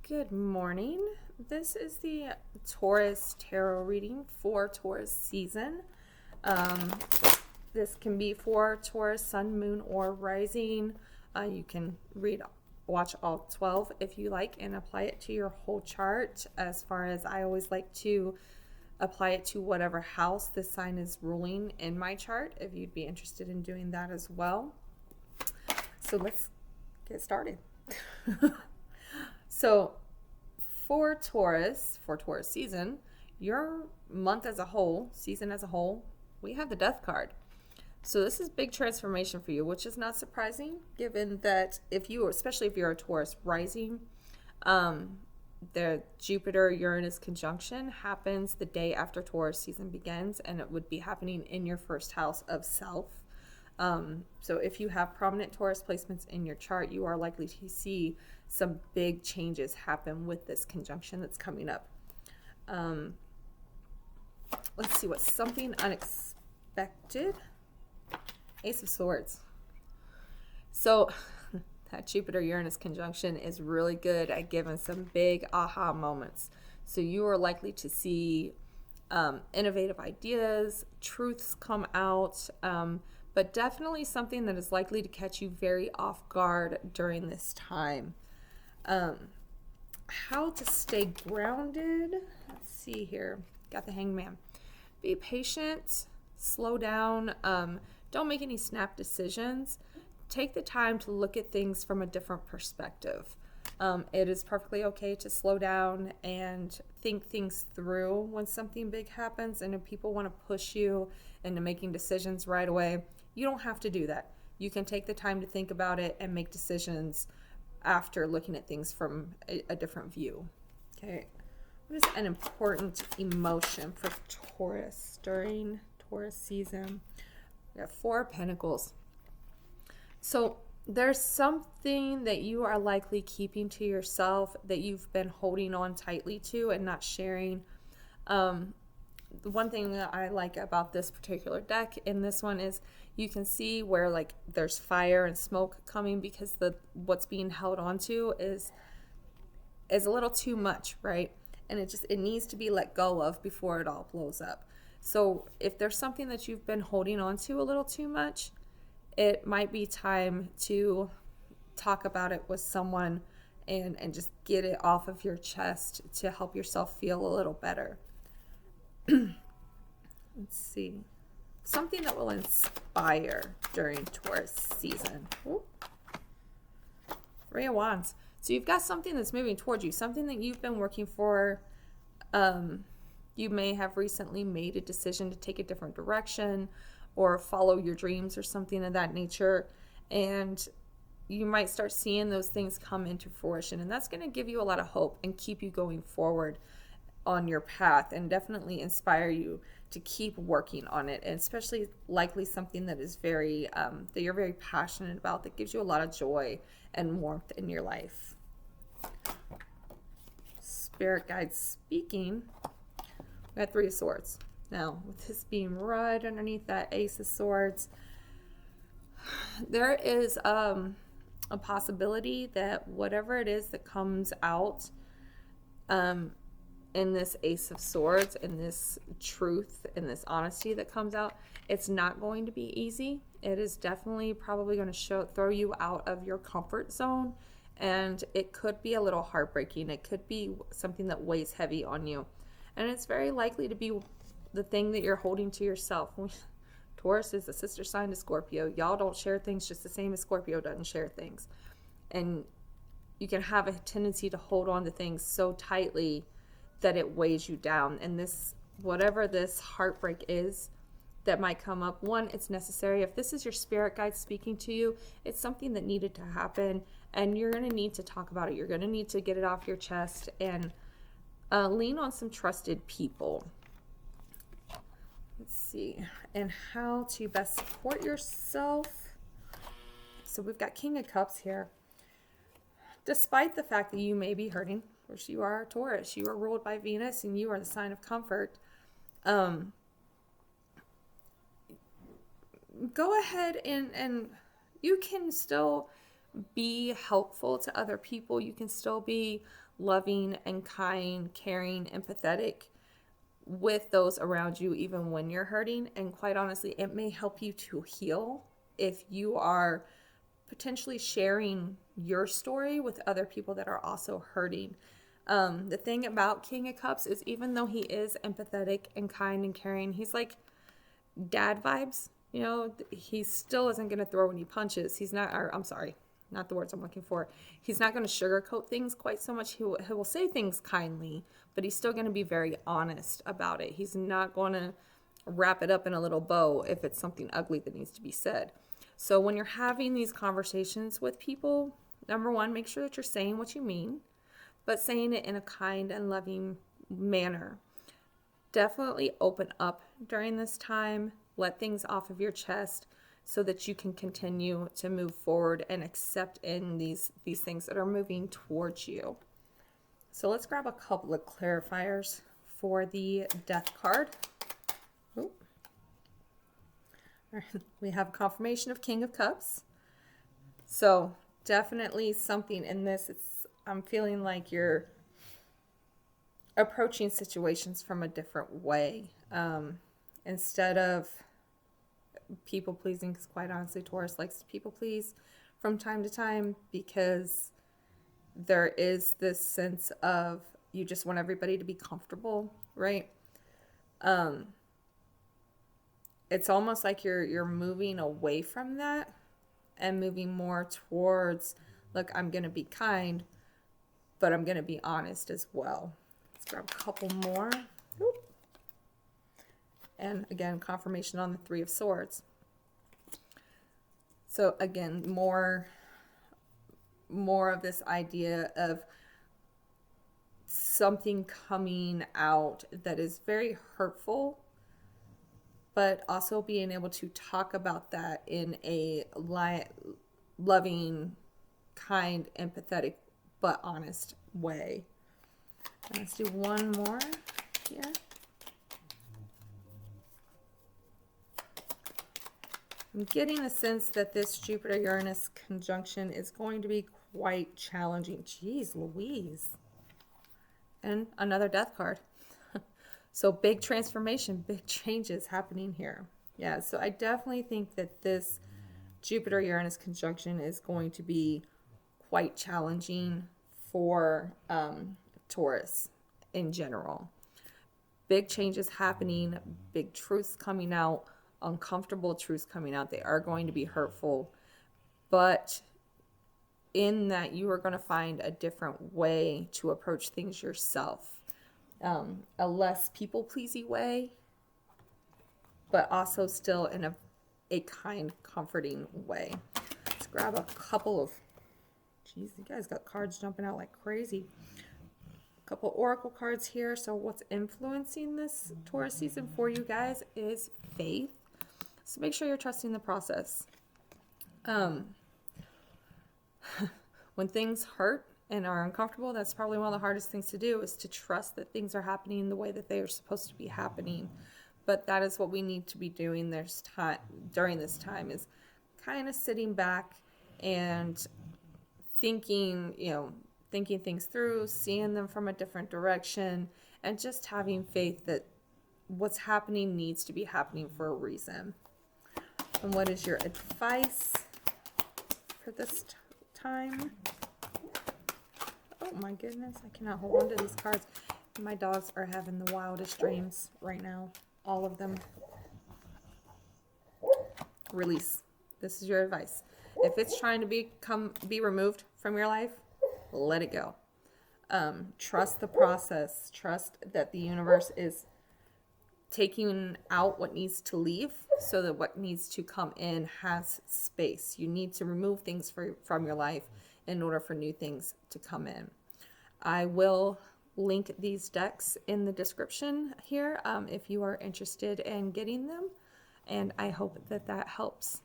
Good morning. This is the Taurus tarot reading for Taurus season. Um, this can be for Taurus, sun, moon, or rising. You can watch all 12 if you like, and apply it to your whole chart. As far as I always like to apply it to whatever house this sign is ruling in my chart, if you'd be interested in doing that as well. So let's get started. So for Taurus season, your month as a whole, season as a whole, we have the Death card. So this is big transformation for you, which is not surprising given that especially if you're a Taurus rising, the Jupiter-Uranus conjunction happens the day after Taurus season begins, and it would be happening in your first house of self. So if you have prominent Taurus placements in your chart, you are likely to see some big changes happen with this conjunction that's coming up. Let's see what's something unexpected. Ace of Swords. So that Jupiter-Uranus conjunction is really good at giving some big aha moments. So you are likely to see innovative ideas, truths come out, but definitely something that is likely to catch you very off guard during this time. How to stay grounded. Let's see here. Got the Hangman. Be patient, slow down, don't make any snap decisions. Take the time to look at things from a different perspective. It is perfectly okay to slow down and think things through when something big happens, and if people want to push you into making decisions right away, you don't have to do that. You can take the time to think about it and make decisions after looking at things from a different view. Okay, what is an important emotion for Taurus during Taurus season? We have Four of Pentacles. So there's something that you are likely keeping to yourself that you've been holding on tightly to and not sharing. The one thing that I like about this particular deck in this one is you can see where like there's fire and smoke coming because what's being held onto is a little too much, right? And it needs to be let go of before it all blows up. So if there's something that you've been holding on to a little too much, it might be time to talk about it with someone and just get it off of your chest to help yourself feel a little better. Let's see. Something that will inspire during Taurus season. Ooh. Three of Wands. So you've got something that's moving towards you, something that you've been working for. You may have recently made a decision to take a different direction or follow your dreams or something of that nature. And you might start seeing those things come into fruition. And that's going to give you a lot of hope and keep you going forward on your path, and definitely inspire you to keep working on it, and especially likely something that is very that you're very passionate about, that gives you a lot of joy and warmth in your life. Spirit guides speaking. We got Three of Swords. Now, with this being right underneath that Ace of Swords, there is a possibility that whatever it is that comes out in this Ace of Swords, in this truth, in this honesty that comes out, it's not going to be easy. It is definitely probably going to throw you out of your comfort zone, and it could be a little heartbreaking. It could be something that weighs heavy on you, and it's very likely to be the thing that you're holding to yourself. Taurus is a sister sign to Scorpio. Y'all don't share things just the same as Scorpio doesn't share things, and you can have a tendency to hold on to things so tightly that it weighs you down. And whatever this heartbreak is that might come up, one, it's necessary. If this is your spirit guide speaking to you, it's something that needed to happen, and you're going to need to talk about it. You're going to need to get it off your chest and lean on some trusted people. Let's see. And how to best support yourself. So we've got King of Cups here. Despite the fact that you may be hurting, which you are a Taurus, you are ruled by Venus, and you are the sign of comfort. Go ahead and you can still be helpful to other people. You can still be loving and kind, caring, empathetic with those around you, even when you're hurting. And quite honestly, it may help you to heal if you are potentially sharing your story with other people that are also hurting. The thing about King of Cups is, even though he is empathetic and kind and caring, he's like dad vibes. You know, he still isn't going to throw any punches. He's not, or I'm sorry, not the words I'm looking for. He's not going to sugarcoat things quite so much. He will say things kindly, but he's still going to be very honest about it. He's not going to wrap it up in a little bow if it's something ugly that needs to be said. So when you're having these conversations with people, number one, make sure that you're saying what you mean, but saying it in a kind and loving manner. Definitely open up during this time. Let things off of your chest so that you can continue to move forward and accept in these things that are moving towards you. So let's grab a couple of clarifiers for the Death card. Ooh. We have confirmation of King of Cups. So definitely something in this. I'm feeling like you're approaching situations from a different way. Instead of people pleasing, because quite honestly, Taurus likes to people please from time to time, because there is this sense of you just want everybody to be comfortable, right? It's almost like you're moving away from that and moving more towards, look, I'm going to be kind, but I'm going to be honest as well. Let's grab a couple more. Oop. And again, confirmation on the Three of Swords. So again, more of this idea of something coming out that is very hurtful, but also being able to talk about that in a loving, kind, empathetic, but honest way. And let's do one more here. I'm getting a sense that this Jupiter-Uranus conjunction is going to be quite challenging. Jeez Louise. And another Death card. So big transformation, big changes happening here. Yeah, so I definitely think that this Jupiter-Uranus conjunction is going to be quite challenging for Taurus in general. Big changes happening, big truths coming out, uncomfortable truths coming out. They are going to be hurtful, but in that you are going to find a different way to approach things yourself. A less people-pleasy way, but also still in a kind, comforting way. Let's grab a couple of, geez, you guys got cards jumping out like crazy. A couple oracle cards here. So what's influencing this Taurus season for you guys is faith. So make sure you're trusting the process. When things hurt and are uncomfortable, that's probably one of the hardest things to do, is to trust that things are happening the way that they are supposed to be happening. But that is what we need to be doing during this time, is kind of sitting back and thinking things through, seeing them from a different direction, and just having faith that what's happening needs to be happening for a reason. And what is your advice for this time? Oh my goodness, I cannot hold on to these cards. My dogs are having the wildest dreams right now. All of them. Release. This is your advice. If it's trying to be removed from your life, let it go. Trust the process. Trust that the universe is taking out what needs to leave so that what needs to come in has space. You need to remove things from your life in order for new things to come in. I will link these decks in the description here if you are interested in getting them, and I hope that helps.